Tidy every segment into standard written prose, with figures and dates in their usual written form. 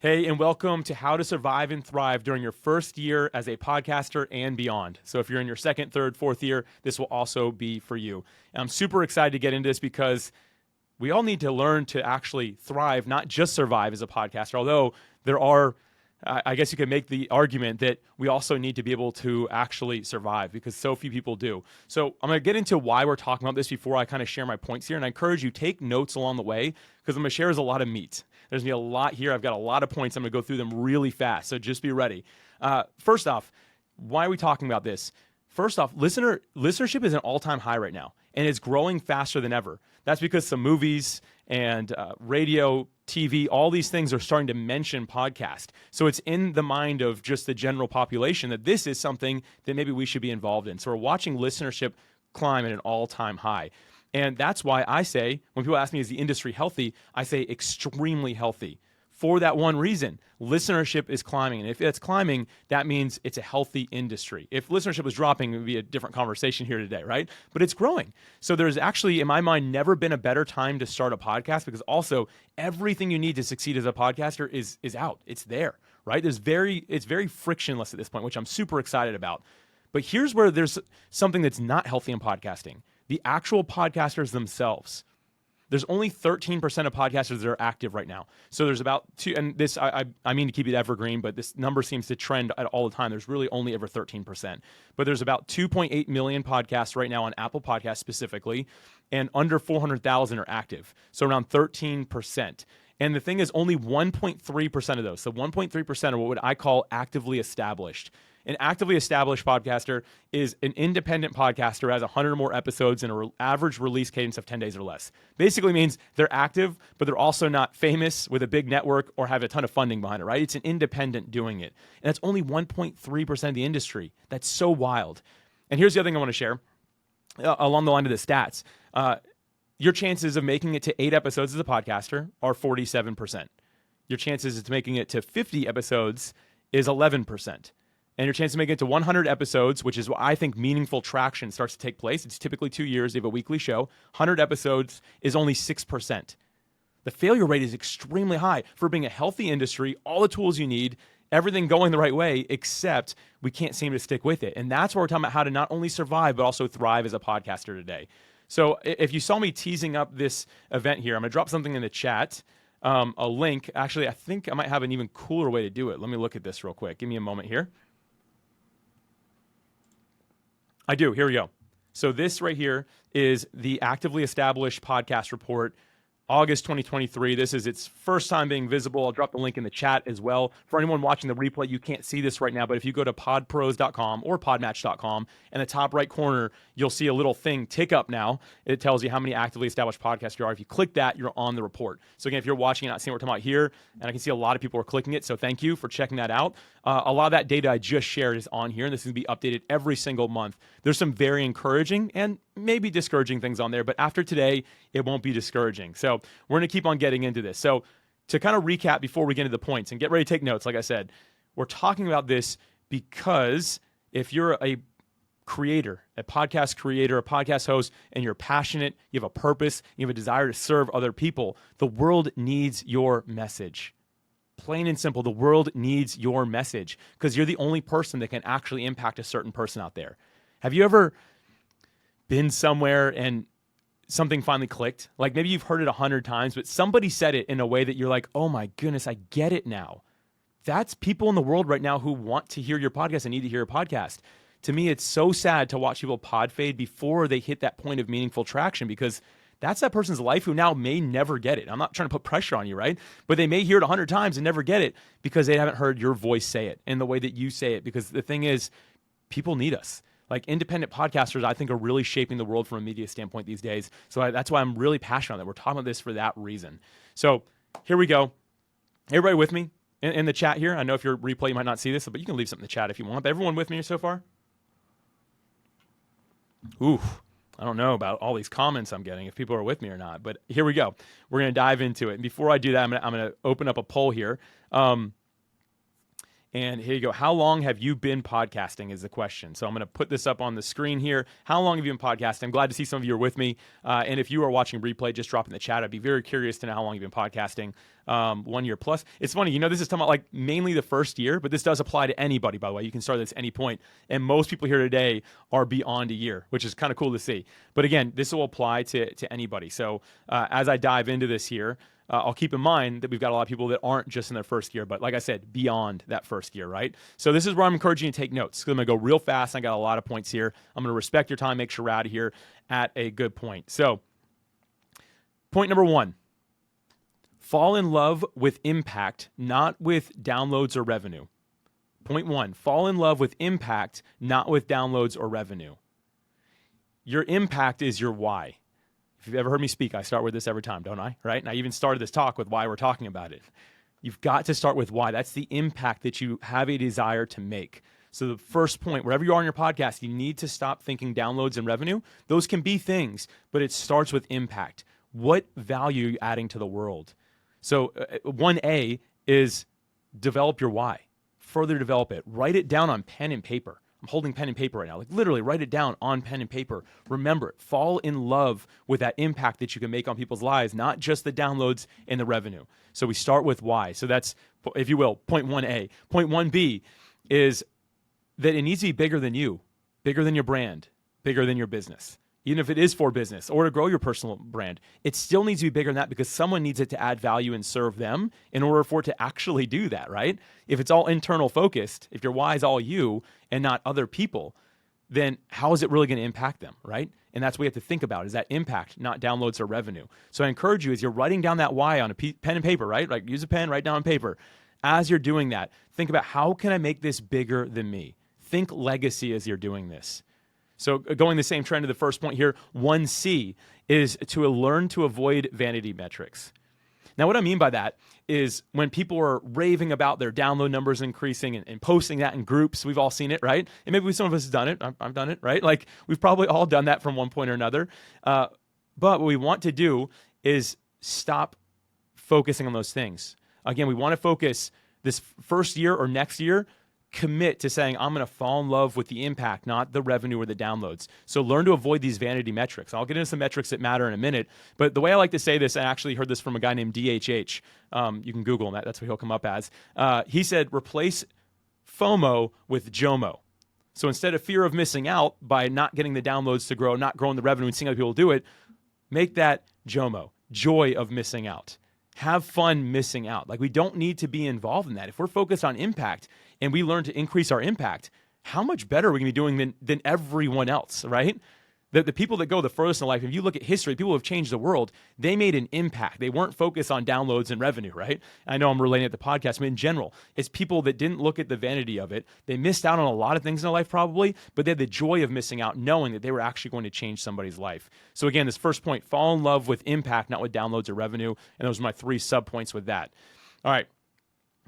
Hey, and welcome to How to Survive and Thrive during your first year as a podcaster and beyond. So if you're in your second, third, fourth year, this will also be for you. And I'm super excited to get into this because we all need to learn to actually thrive, not just survive as a podcaster, although there are, I guess you could make the argument that we also need to be able to actually survive because so few people do. So I'm going to get into why we're talking about this before I kind of share my points here. And I encourage you, take notes along the way because I'm going to share a lot of meat. There's going to be a lot here. I've got a lot of points. I'm going to go through them really fast. So just be ready. First off, why are we talking about this? First off, listenership is an all-time high right now, and it's growing faster than ever. That's because some movies and radio, TV, all these things are starting to mention podcast. So it's in the mind of just the general population that this is something that maybe we should be involved in. So we're watching listenership climb at an all-time high. And that's why I say, when people ask me, is the industry healthy? I say extremely healthy. For that one reason, listenership is climbing. And if it's climbing, that means it's a healthy industry. If listenership was dropping, it would be a different conversation here today, right? But it's growing. So there's actually, in my mind, never been a better time to start a podcast because also everything you need to succeed as a podcaster is out. It's there, right? It's very frictionless at this point, which I'm super excited about. But here's where there's something that's not healthy in podcasting. The actual podcasters themselves. There's only 13% of podcasters that are active right now. So there's about two, and this, I mean to keep it evergreen, but this number seems to trend at all the time. There's really only ever 13%. But there's about 2.8 million podcasts right now on Apple Podcasts specifically, and under 400,000 are active. So around 13%. And the thing is, only 1.3% of those, so 1.3% are what I call actively established. An actively established podcaster is an independent podcaster who has 100 or more episodes and an average release cadence of 10 days or less. Basically means they're active, but they're also not famous with a big network or have a ton of funding behind it, right? It's an independent doing it. And that's only 1.3% of the industry. That's so wild. And here's the other thing I want to share along the line of the stats. Your chances of making it to 8 episodes as a podcaster are 47%. Your chances of making it to 50 episodes is 11%. And your chance of making it to 100 episodes, which is what I think meaningful traction starts to take place. It's typically 2 years. You have a weekly show. 100 episodes is only 6%. The failure rate is extremely high for being a healthy industry, all the tools you need, everything going the right way, except we can't seem to stick with it. And that's where we're talking about how to not only survive, but also thrive as a podcaster today. So if you saw me teasing up this event here, I'm going to drop something in the chat, a link. Actually, I think I might have an even cooler way to do it. Let me look at this real quick. Give me a moment here. I do. Here we go. So this right here is the actively established podcast report, August 2023. This is its first time being visible. I'll drop the link in the chat as well. For anyone watching the replay, you can't see this right now, but if you go to podpros.com or podmatch.com, in the top right corner, you'll see a little thing tick up now. It tells you how many actively established podcasts you are. If you click that, you're on the report. So again, if you're watching and not seeing what we're talking about here, and I can see a lot of people are clicking it, so thank you for checking that out. A lot of that data I just shared is on here, and this is going to be updated every single month. There's some very encouraging and maybe discouraging things on there, but after today, it won't be discouraging. So we're going to keep on getting into this. So to kind of recap before we get into the points and get ready to take notes, like I said, we're talking about this because if you're a creator, a podcast host, and you're passionate, you have a purpose, you have a desire to serve other people, the world needs your message. Plain and simple, the world needs your message because you're the only person that can actually impact a certain person out there. Have you ever been somewhere and something finally clicked? Like maybe you've heard it 100 times, but somebody said it in a way that you're like, oh my goodness, I get it now. That's people in the world right now who want to hear your podcast and need to hear your podcast. To me, it's so sad to watch people podfade before they hit that point of meaningful traction because that's that person's life who now may never get it. I'm not trying to put pressure on you, right? But they may hear it 100 times and never get it because they haven't heard your voice say it in the way that you say it. Because the thing is, people need us. Like independent podcasters, I think, are really shaping the world from a media standpoint these days. So that's why I'm really passionate on that. We're talking about this for that reason. So here we go. Everybody with me in the chat here? I know if you're replay, you might not see this, but you can leave something in the chat if you want. But everyone with me so far? Ooh, I don't know about all these comments I'm getting, if people are with me or not. But here we go. We're going to dive into it. And before I do that, I'm going to open up a poll here. And here you go. How long have you been podcasting is the question. So I'm going to put this up on the screen here. How long have you been podcasting? I'm glad to see some of you are with me. And if you are watching replay, just drop in the chat. I'd be very curious to know how long you've been podcasting. 1 year plus. It's funny, this is talking about like mainly the first year, but this does apply to anybody, by the way. You can start this at any point. And most people here today are beyond a year, which is kind of cool to see. But again, this will apply to anybody. So as I dive into this here, I'll keep in mind that we've got a lot of people that aren't just in their first year, but like I said, beyond that first year, right? So this is where I'm encouraging you to take notes, because I'm going to go real fast. I got a lot of points here. I'm going to respect your time, make sure we're out of here at a good point. So point number 1, fall in love with impact, not with downloads or revenue. Point 1, fall in love with impact, not with downloads or revenue. Your impact is your why. If you've ever heard me speak, I start with this every time, don't I? Right? And I even started this talk with why we're talking about it. You've got to start with why. That's the impact that you have a desire to make. So the first point, wherever you are in your podcast, you need to stop thinking downloads and revenue. Those can be things, but it starts with impact. What value are you adding to the world? So 1A is develop your why. Further develop it. Write it down on pen and paper. I'm holding pen and paper right now. Like literally write it down on pen and paper. Remember it. Fall in love with that impact that you can make on people's lives, not just the downloads and the revenue. So we start with why. So that's, if you will, point 1A. Point 1B is that it needs to be bigger than you, bigger than your brand, bigger than your business. Even if it is for business or to grow your personal brand, it still needs to be bigger than that, because someone needs it to add value and serve them in order for it to actually do that, right? If it's all internal focused, if your why is all you and not other people, then how is it really going to impact them, right? And that's what we have to think about, is that impact, not downloads or revenue. So I encourage you, as you're writing down that why on a pen and paper, right? Like use a pen, write down on paper. As you're doing that, think about, how can I make this bigger than me? Think legacy as you're doing this. So going the same trend to the first point here, 1C is to learn to avoid vanity metrics. Now, what I mean by that is when people are raving about their download numbers increasing and posting that in groups, we've all seen it, right? And maybe some of us have done it. I've done it, right? Like we've probably all done that from one point or another. But what we want to do is stop focusing on those things. Again, we want to focus this first year or next year, commit to saying, I'm going to fall in love with the impact, not the revenue or the downloads. So learn to avoid these vanity metrics. I'll get into some metrics that matter in a minute. But the way I like to say this, I actually heard this from a guy named DHH. You can Google him. That's what he'll come up as. He said, replace FOMO with JOMO. So instead of fear of missing out by not getting the downloads to grow, not growing the revenue and seeing other people do it, make that JOMO, joy of missing out. Have fun missing out. Like we don't need to be involved in that. If we're focused on impact and we learn to increase our impact, how much better are we going to be doing than everyone else, right? The people that go the furthest in life, if you look at history, people who have changed the world, they made an impact. They weren't focused on downloads and revenue, right? I know I'm relating it to the podcast, but in general, it's people that didn't look at the vanity of it. They missed out on a lot of things in their life probably, but they had the joy of missing out, knowing that they were actually going to change somebody's life. So again, this first point, fall in love with impact, not with downloads or revenue. And those are my 3 sub-points with that. All right,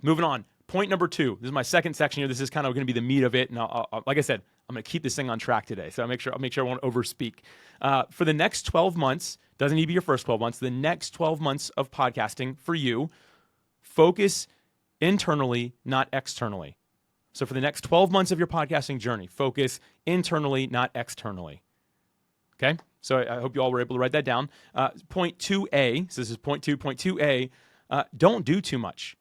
moving on. Point number 2. This is my second section here. This is kind of going to be the meat of it. And I'll, like I said, I'm going to keep this thing on track today. So I'll make sure I won't overspeak. For the next 12 months, doesn't need to be your first 12 months, the next 12 months of podcasting for you, focus internally, not externally. So for the next 12 months of your podcasting journey, focus internally, not externally. Okay? So I hope you all were able to write that down. Point 2A, so this is point 2. Point 2A, don't do too much.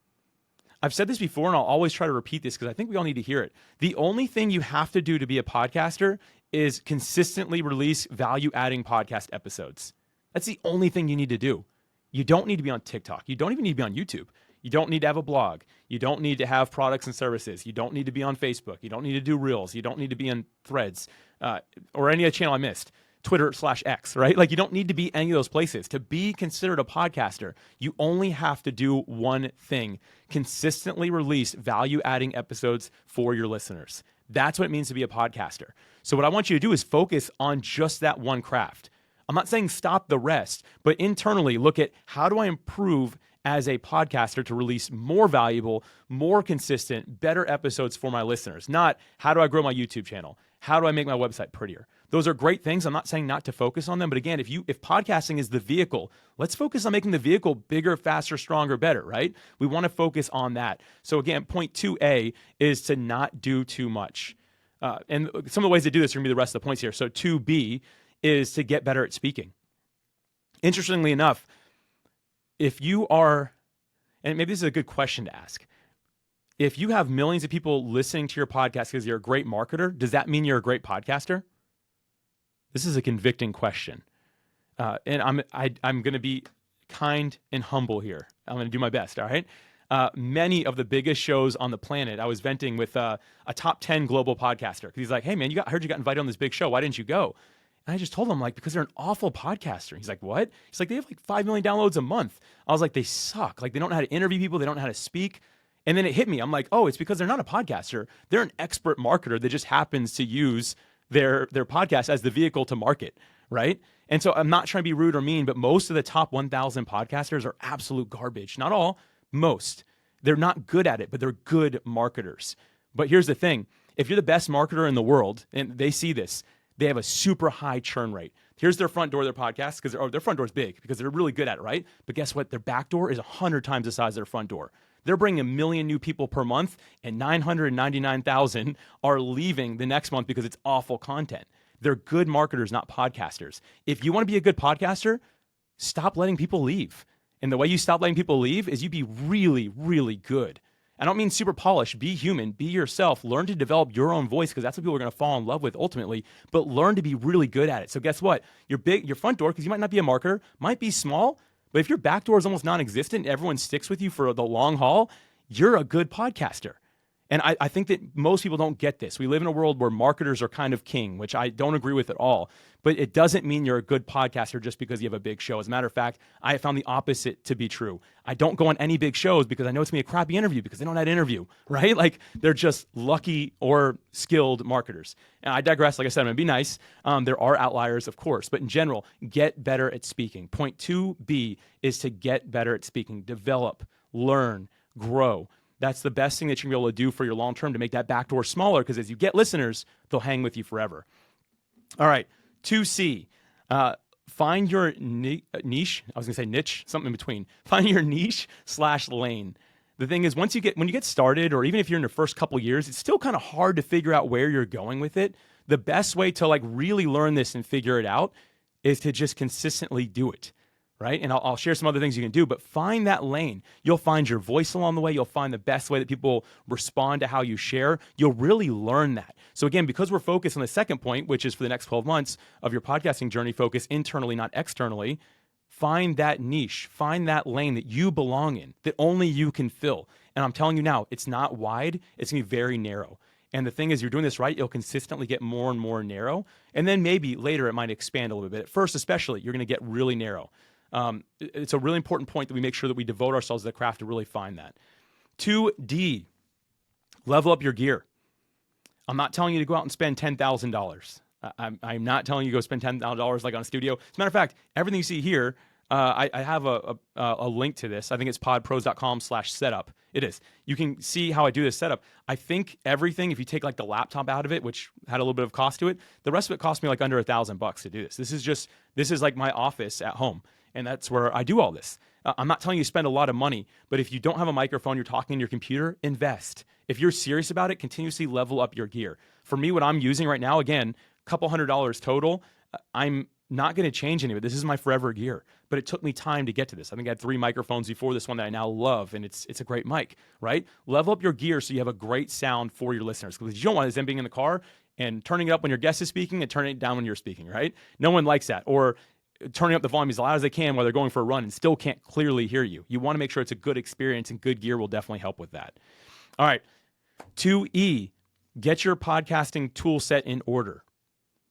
I've said this before, and I'll always try to repeat this because I think we all need to hear it. The only thing you have to do to be a podcaster is consistently release value-adding podcast episodes. That's the only thing you need to do. You don't need to be on TikTok. You don't even need to be on YouTube. You don't need to have a blog. You don't need to have products and services. You don't need to be on Facebook. You don't need to do Reels. You don't need to be on Threads or any other channel I missed. Twitter/X, right? Like you don't need to be any of those places. To be considered a podcaster, you only have to do one thing: consistently release value-adding episodes for your listeners. That's what it means to be a podcaster. So what I want you to do is focus on just that one craft. I'm not saying stop the rest, but internally look at how do I improve as a podcaster to release more valuable, more consistent, better episodes for my listeners. Not how do I grow my YouTube channel? How do I make my website prettier? those are great things. I'm not saying not to focus on them, but again, if podcasting is the vehicle, let's focus on making the vehicle bigger, faster, stronger, better, right? We want to focus on that. So again, point 2A is to not do too much. And some of the ways to do this are going to be the rest of the points here. So 2B is to get better at speaking. Interestingly enough, if you are, and maybe this is a good question to ask, if you have millions of people listening to your podcast because you're a great marketer, does that mean you're a great podcaster? This is a convicting question. And I'm going to be kind and humble here. I'm going to do my best, all right? Many of the biggest shows on the planet, I was venting with a top 10 global podcaster. Because he's like, hey, man, I heard you got invited on this big show. Why didn't you go? And I just told him, like, because they're an awful podcaster. He's like, what? He's like, they have like 5 million downloads a month. I was like, they suck. Like, they don't know how to interview people. They don't know how to speak. And then it hit me. I'm like, oh, it's because they're not a podcaster. They're an expert marketer that just happens to use their podcast as the vehicle to market, right? And so I'm not trying to be rude or mean, but most of the top 1,000 podcasters are absolute garbage. Not all, most. They're not good at it, but they're good marketers. But here's the thing. If you're the best marketer in the world, and they see this, they have a super high churn rate. Here's their front door of their podcast, because their front door is big, because they're really good at it, right? But guess what? Their back door is 100 times the size of their front door. They're bringing 1 million new people per month, and 999,000 are leaving the next month because it's awful content. They're good marketers, not podcasters. If you want to be a good podcaster, stop letting people leave. And the way you stop letting people leave is you be really, really good. I don't mean super polished. Be human. Be yourself. Learn to develop your own voice, because that's what people are going to fall in love with ultimately. But learn to be really good at it. So guess what? Your front door, because you might not be a marketer, might be small. But if your back door is almost non-existent and everyone sticks with you for the long haul, you're a good podcaster. And I think that most people don't get this. We live in a world where marketers are kind of king, which I don't agree with at all. But it doesn't mean you're a good podcaster just because you have a big show. As a matter of fact, I have found the opposite to be true. I don't go on any big shows because I know it's going to be a crappy interview because they don't know how to interview, right? Like, they're just lucky or skilled marketers. And I digress. Like I said, I'm going to be nice. There are outliers, of course. But in general, get better at speaking. Point 2B is to get better at speaking. Develop, learn, grow. That's the best thing that you can be able to do for your long term to make that back door smaller, because as you get listeners, they'll hang with you forever. All right, 2C, find your niche. I was going to say niche, something in between. Find your niche/lane. The thing is, when you get started, or even if you're in the first couple years, it's still kind of hard to figure out where you're going with it. The best way to like really learn this and figure it out is to just consistently do it. Right? And I'll share some other things you can do, but find that lane. You'll find your voice along the way. You'll find the best way that people respond to how you share. You'll really learn that. So again, because we're focused on the second point, which is for the next 12 months of your podcasting journey, focus internally, not externally, find that niche, find that lane that you belong in, that only you can fill. And I'm telling you now, it's not wide, it's gonna be very narrow. And the thing is, you're doing this right, it'll consistently get more and more narrow. And then maybe later it might expand a little bit. At first, especially, you're gonna get really narrow. It's a really important point that we make sure that we devote ourselves to the craft to really find that. 2D, level up your gear. I'm not telling you to go out and spend $10,000. I'm not telling you to go spend $10,000 like on a studio. As a matter of fact, everything you see here, I have a link to this. I think it's podpros.com/setup. It is. You can see how I do this setup. I think everything, if you take like the laptop out of it, which had a little bit of cost to it, the rest of it cost me like under $1,000 to do this. This is like my office at home. And that's where I do all this. I'm not telling you to spend a lot of money, but if you don't have a microphone, you're talking in your computer, invest. If you're serious about it, continuously level up your gear. For me, what I'm using right now, again, a couple $100 total, I'm not going to change any of it. This is my forever gear, but it took me time to get to this. I think I had 3 microphones before this one that I now love, and it's a great mic, right? Level up your gear so you have a great sound for your listeners, because you don't want them being in the car and turning it up when your guest is speaking and turning it down when you're speaking, right? No one likes that. Or turning up the volume as loud as they can while they're going for a run and still can't clearly hear you. You want to make sure it's a good experience, and good gear will definitely help with that. All right, 2E, get your podcasting tool set in order.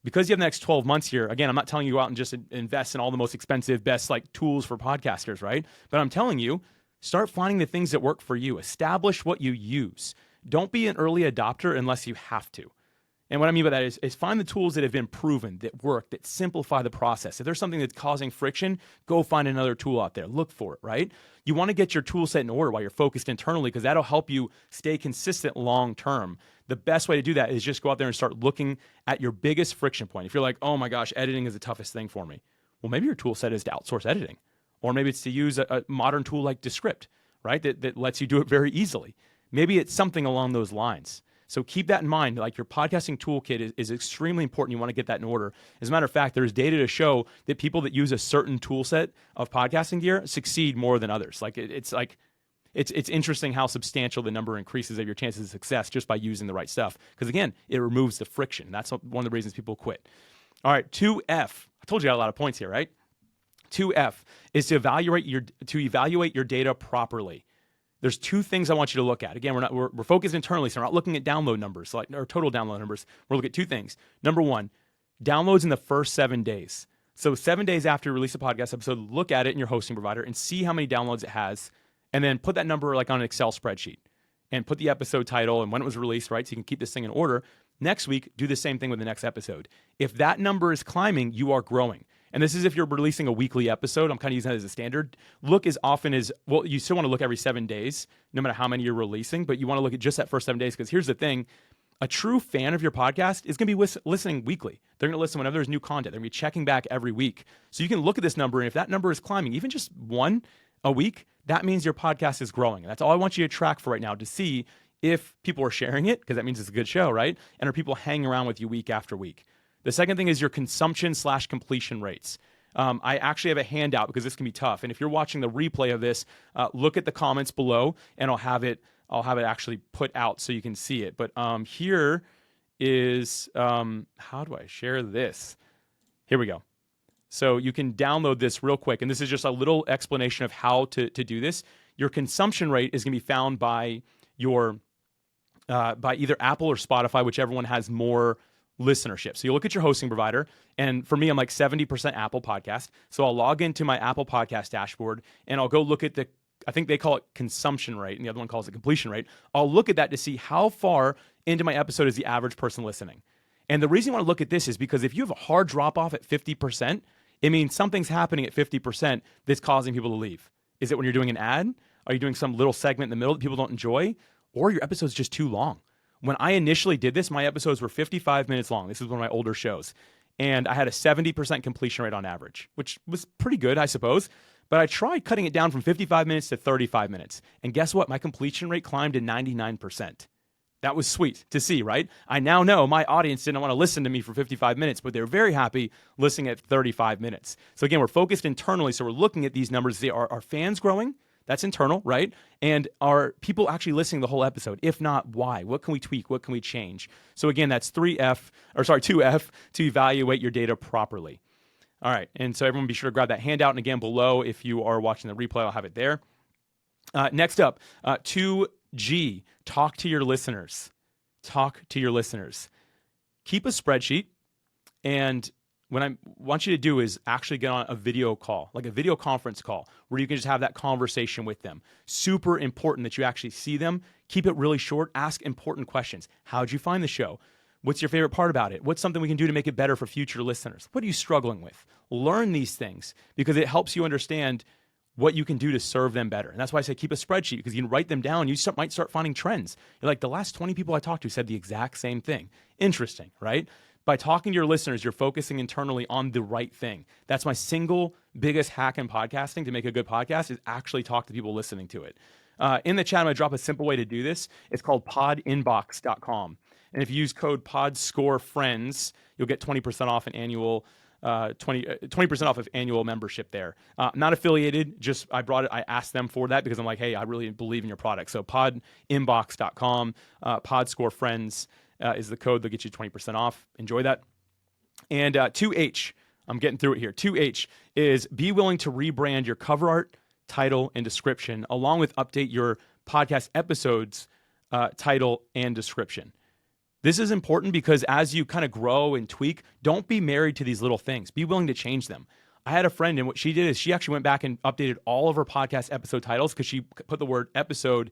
Because you have the next 12 months here, again, I'm not telling you to go out and just invest in all the most expensive, best like tools for podcasters, right? But I'm telling you, start finding the things that work for you. Establish what you use. Don't be an early adopter unless you have to. And what I mean by that is find the tools that have been proven, that work, that simplify the process. If there's something that's causing friction, go find another tool out there. Look for it, right? You want to get your tool set in order while you're focused internally, because that'll help you stay consistent long term. The best way to do that is just go out there and start looking at your biggest friction point. If you're like, oh my gosh, editing is the toughest thing for me. Well, maybe your tool set is to outsource editing. Or maybe it's to use a modern tool like Descript, right? That lets you do it very easily. Maybe it's something along those lines. So keep that in mind. Like, your podcasting toolkit is extremely important. You want to get that in order. As a matter of fact, there's data to show that people that use a certain tool set of podcasting gear succeed more than others. Like, it's interesting how substantial the number increases of your chances of success just by using the right stuff. Because again, it removes the friction. That's one of the reasons people quit. All right, 2F. I told you I got a lot of points here, right? 2F is to evaluate your data properly. There's two things I want you to look at. Again, we're focused internally, so we're not looking at download numbers, or total download numbers. We're looking at two things. Number one, downloads in the first 7 days. So 7 days after you release a podcast episode, look at it in your hosting provider and see how many downloads it has, and then put that number like on an Excel spreadsheet and put the episode title and when it was released, right? So you can keep this thing in order. Next week, do the same thing with the next episode. If that number is climbing, you are growing. And this is if you're releasing a weekly episode. I'm kind of using that as a standard. Look as often as, well, you still want to look every 7 days, no matter how many you're releasing, but you want to look at just that first 7 days, because here's the thing. A true fan of your podcast is going to be listening weekly. They're going to listen whenever there's new content. They're going to be checking back every week. So you can look at this number, and if that number is climbing, even just one a week, that means your podcast is growing. And that's all I want you to track for right now, to see if people are sharing it, because that means it's a good show, right? And are people hanging around with you week after week? The second thing is your consumption/completion rates. I actually have a handout, because this can be tough. And if you're watching the replay of this, look at the comments below, and I'll have it actually put out so you can see it. But here is, how do I share this? Here we go. So you can download this real quick. And this is just a little explanation of how to do this. Your consumption rate is going to be found by by either Apple or Spotify, whichever one has more listenership. So you look at your hosting provider, and for me, I'm like 70% Apple Podcast. So I'll log into my Apple Podcast dashboard, and I'll go look at I think they call it consumption rate, and the other one calls it completion rate. I'll look at that to see how far into my episode is the average person listening. And the reason you want to look at this is because if you have a hard drop off at 50%, it means something's happening at 50% that's causing people to leave. Is it when you're doing an ad? Are you doing some little segment in the middle that people don't enjoy? Or your episode's just too long? When I initially did this, my episodes were 55 minutes long. This is one of my older shows. And I had a 70% completion rate on average, which was pretty good, I suppose. But I tried cutting it down from 55 minutes to 35 minutes. And guess what? My completion rate climbed to 99%. That was sweet to see, right? I now know my audience didn't want to listen to me for 55 minutes, but they're very happy listening at 35 minutes. So again, we're focused internally. So we're looking at these numbers. Are fans growing? That's internal, right? And are people actually listening the whole episode? If not, why? What can we tweak? What can we change? So again, that's 2F, to evaluate your data properly. All right, and so everyone be sure to grab that handout. And again, below, if you are watching the replay, I'll have it there. Next up, 2G, talk to your listeners. Talk to your listeners. Keep a spreadsheet, and what I want you to do is actually get on a video call, like a video conference call, where you can just have that conversation with them. Super important that you actually see them. Keep it really short. Ask important questions. How'd you find the show? What's your favorite part about it? What's something we can do to make it better for future listeners? What are you struggling with? Learn these things, because it helps you understand what you can do to serve them better. And that's why I say keep a spreadsheet, because you can write them down. You might start finding trends. You're like, the last 20 people I talked to said the exact same thing. Interesting, right? By talking to your listeners, you're focusing internally on the right thing. That's my single biggest hack in podcasting to make a good podcast, is actually talk to people listening to it. In the chat, I'm going to drop a simple way to do this. It's called podinbox.com. And if you use code PODSCOREFRIENDS, you'll get 20% off an annual 20% off of annual membership there. Not affiliated, just I asked them for that because I'm like, hey, I really believe in your product. So podinbox.com, PODSCOREFRIENDS is the code that gets you 20% off. Enjoy that. And 2H, I'm getting through it here. 2H is be willing to rebrand your cover art, title, and description, along with update your podcast episodes, title, and description. This is important because as you kind of grow and tweak, don't be married to these little things. Be willing to change them. I had a friend, and what she did is she actually went back and updated all of her podcast episode titles, because she put the word episode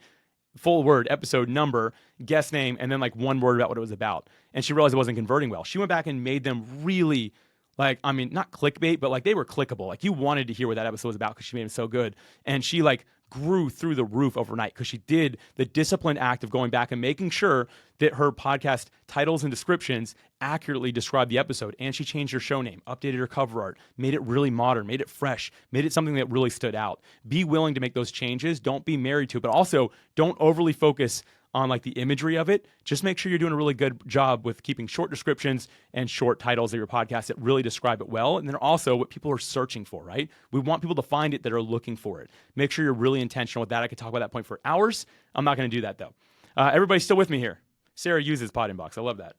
full word, episode number, guest name, and then like one word about what it was about. And she realized it wasn't converting well. She went back and made them really, like, I mean, not clickbait, but like they were clickable. Like you wanted to hear what that episode was about because she made them so good. And she like grew through the roof overnight because she did the disciplined act of going back and making sure that her podcast titles and descriptions accurately describe the episode. And she changed her show name, updated her cover art, made it really modern, made it fresh, made it something that really stood out. Be willing to make those changes. Don't be married to it, but also don't overly focus on like the imagery of it. Just make sure you're doing a really good job with keeping short descriptions and short titles of your podcast that really describe it well. And then also what people are searching for, right? We want people to find it that are looking for it. Make sure you're really intentional with that. I could talk about that point for hours. I'm not going to do that though. Everybody's still with me here. Sarah uses Pod Inbox. I love that.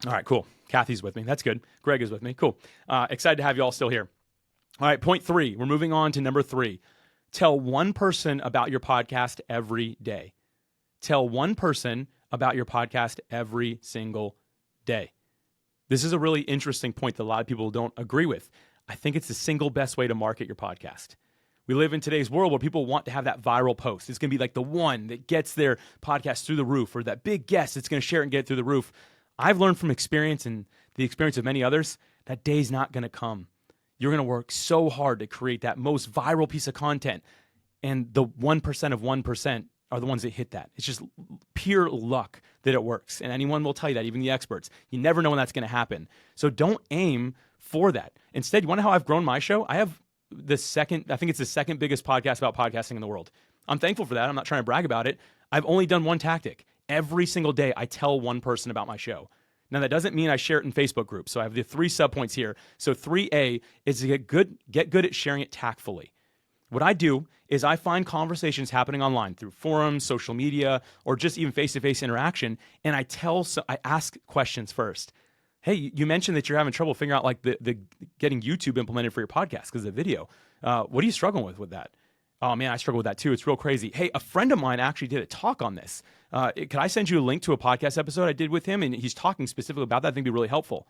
All right, cool. Kathy's with me. That's good. Greg is with me. Cool. Excited to have you all still here. All right, point 3. We're moving on to number 3. Tell one person about your podcast every day. Tell one person about your podcast every single day. This is a really interesting point that a lot of people don't agree with. I think it's the single best way to market your podcast. We live in today's world where people want to have that viral post. It's going to be like the one that gets their podcast through the roof, or that big guest that's going to share it and get it through the roof. I've learned from experience and the experience of many others, that day's not going to come. You're going to work so hard to create that most viral piece of content. And the 1% of 1% are the ones that hit that. It's just pure luck that it works. And anyone will tell you that, even the experts. You never know when that's going to happen. So don't aim for that. Instead, you want to know how I've grown my show? I think it's the second biggest podcast about podcasting in the world. I'm thankful for that. I'm not trying to brag about it. I've only done one tactic. Every single day, I tell one person about my show. Now, that doesn't mean I share it in Facebook groups. So I have the 3 subpoints here. So 3A is to get good at sharing it tactfully. What I do is I find conversations happening online through forums, social media, or just even face-to-face interaction, and I ask questions first. Hey, you mentioned that you're having trouble figuring out like the getting YouTube implemented for your podcast because of the video. What are you struggling with that? Oh man, I struggle with that too. It's real crazy. Hey, a friend of mine actually did a talk on this. Could I send you a link to a podcast episode I did with him? And he's talking specifically about that. I think it'd be really helpful.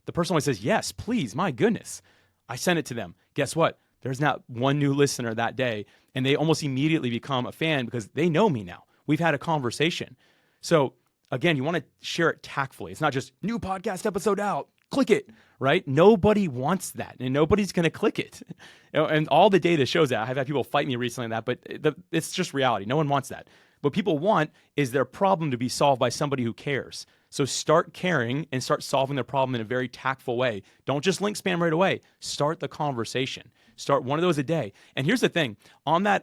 The person always says, yes, please, my goodness. I sent it to them. Guess what? There's not one new listener that day, and they almost immediately become a fan because they know me now. We've had a conversation. So again, you want to share it tactfully. It's not just new podcast episode out, click it, right? Nobody wants that, and nobody's going to click it. And all the data shows that. I've had people fight me recently on that, but it's just reality. No one wants that. What people want is their problem to be solved by somebody who cares. So start caring and start solving their problem in a very tactful way. Don't just link spam right away. Start the conversation. Start one of those a day. And here's the thing. On that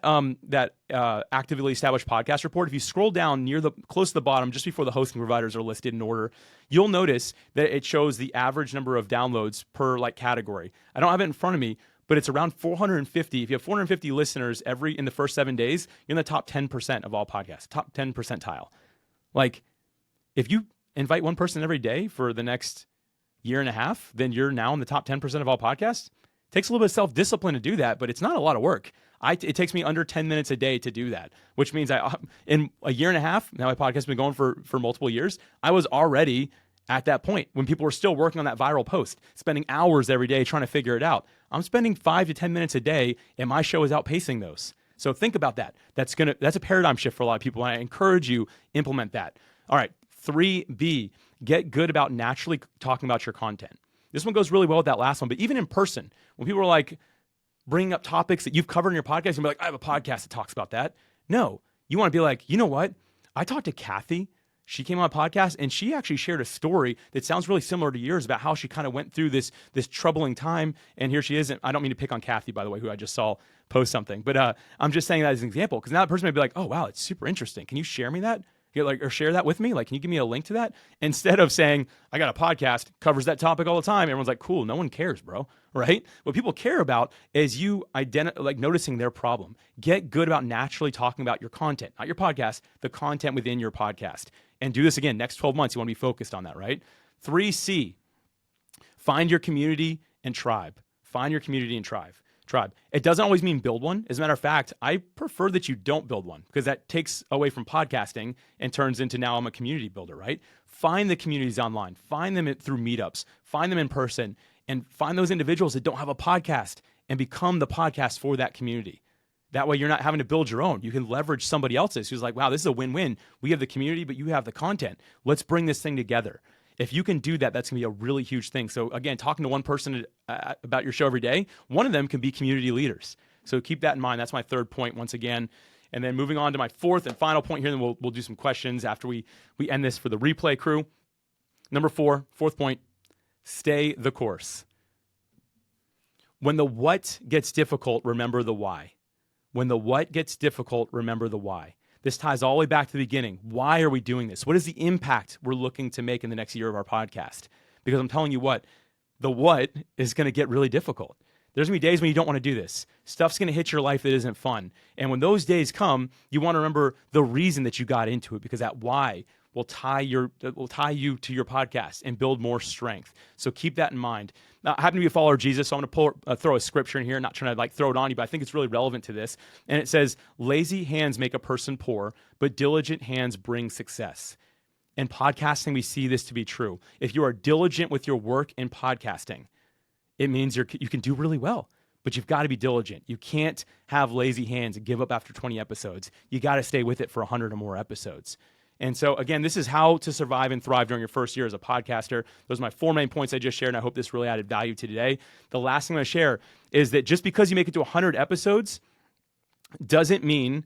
actively established podcast report, if you scroll down close to the bottom, just before the hosting providers are listed in order, you'll notice that it shows the average number of downloads per like category. I don't have it in front of me, but it's around 450. If you have 450 listeners in the first 7 days, you're in the top 10% of all podcasts, top 10 percentile. Like, if you invite one person every day for the next year and a half, then you're now in the top 10% of all podcasts. It takes a little bit of self-discipline to do that, but it's not a lot of work. It takes me under 10 minutes a day to do that, which means in a year and a half, now my podcast has been going for multiple years, I was already at that point when people were still working on that viral post, spending hours every day trying to figure it out. I'm spending 5 to 10 minutes a day, and my show is outpacing those. So think about that. That's a paradigm shift for a lot of people, and I encourage you implement that. All right, 3B, get good about naturally talking about your content. This one goes really well with that last one, but even in person, when people are like bringing up topics that you've covered in your podcast, and be like, I have a podcast that talks about that. No, you want to be like, you know what? I talked to Kathy. She came on a podcast and she actually shared a story that sounds really similar to yours about how she kind of went through this troubling time. And here she is. And I don't mean to pick on Kathy, by the way, who I just saw post something, but I'm just saying that as an example, because now that person may be like, oh, wow, it's super interesting. Can you share me that? Or share that with me? Like, can you give me a link to that? Instead of saying, I got a podcast, covers that topic all the time. Everyone's like, cool, no one cares, bro, right? What people care about is you noticing their problem. Get good about naturally talking about your content, not your podcast, the content within your podcast. And do this again, next 12 months, you want to be focused on that, right? 3C, find your community and tribe. Find your community and tribe. It doesn't always mean build one. As a matter of fact, I prefer that you don't build one because that takes away from podcasting and turns into now I'm a community builder, right? Find the communities online. Find them through meetups. Find them in person and find those individuals that don't have a podcast and become the podcast for that community. That way you're not having to build your own. You can leverage somebody else's who's like, wow, this is a win-win. We have the community, but you have the content. Let's bring this thing together. If you can do that, that's going to be a really huge thing. So again, talking to one person about your show every day, one of them can be community leaders. So keep that in mind. That's my third point once again. And then moving on to my fourth and final point here, then we'll do some questions after we end this for the replay crew. Number fourth point, stay the course. When the what gets difficult, remember the why. When the what gets difficult, remember the why. This ties all the way back to the beginning. Why are we doing this? What is the impact we're looking to make in the next year of our podcast? Because I'm telling you what is going to get really difficult. There's going to be days when you don't want to do this. Stuff's going to hit your life that isn't fun. And when those days come, you want to remember the reason that you got into it, because that why will tie you to your podcast and build more strength. So keep that in mind. Now, I happen to be a follower of Jesus, so I'm going to throw a scripture in here, not trying to throw it on you, but I think it's really relevant to this. And it says, lazy hands make a person poor, but diligent hands bring success. In podcasting, we see this to be true. If you are diligent with your work in podcasting, it means you can do really well, but you've got to be diligent. You can't have lazy hands and give up after 20 episodes. You got to stay with it for 100 or more episodes. And so, again, this is how to survive and thrive during your first year as a podcaster. Those are my 4 main points I just shared, and I hope this really added value to today. The last thing I'm going to share is that just because you make it to 100 episodes doesn't mean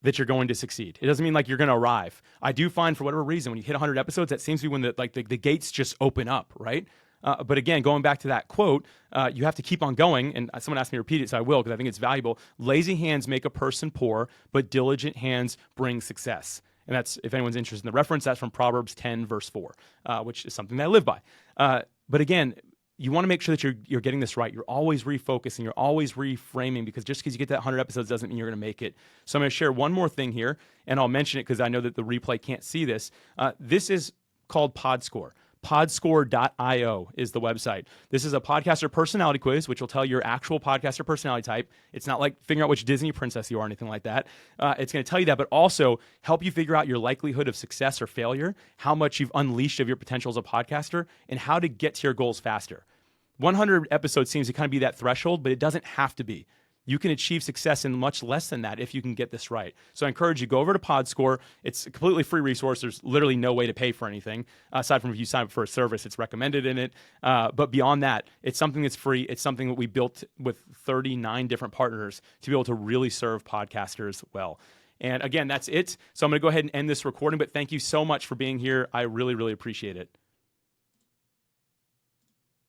that you're going to succeed. It doesn't mean like you're going to arrive. I do find, for whatever reason, when you hit 100 episodes, that seems to be when the gates just open up, right? But again, going back to that quote, you have to keep on going. And someone asked me to repeat it, so I will, because I think it's valuable. Lazy hands make a person poor, but diligent hands bring success. And that's, if anyone's interested in the reference, that's from Proverbs 10, verse 4, which is something that I live by. But again, you want to make sure that you're getting this right. You're always refocusing. You're always reframing, because just because you get that 100 episodes doesn't mean you're going to make it. So I'm going to share one more thing here, and I'll mention it because I know that the replay can't see this. This is called PodScore. Podscore.io is the website. This is a podcaster personality quiz, which will tell your actual podcaster personality type. It's not like figuring out which Disney princess you are or anything like that. It's going to tell you that, but also help you figure out your likelihood of success or failure, how much you've unleashed of your potential as a podcaster, and how to get to your goals faster. 100 episodes seems to kind of be that threshold, but it doesn't have to be. You can achieve success in much less than that if you can get this right. So I encourage you, go over to PodScore. It's a completely free resource. There's literally no way to pay for anything, aside from if you sign up for a service, it's recommended in it. But beyond that, it's something that's free. It's something that we built with 39 different partners to be able to really serve podcasters well. And again, that's it. So I'm going to go ahead and end this recording, but thank you so much for being here. I really, really appreciate it.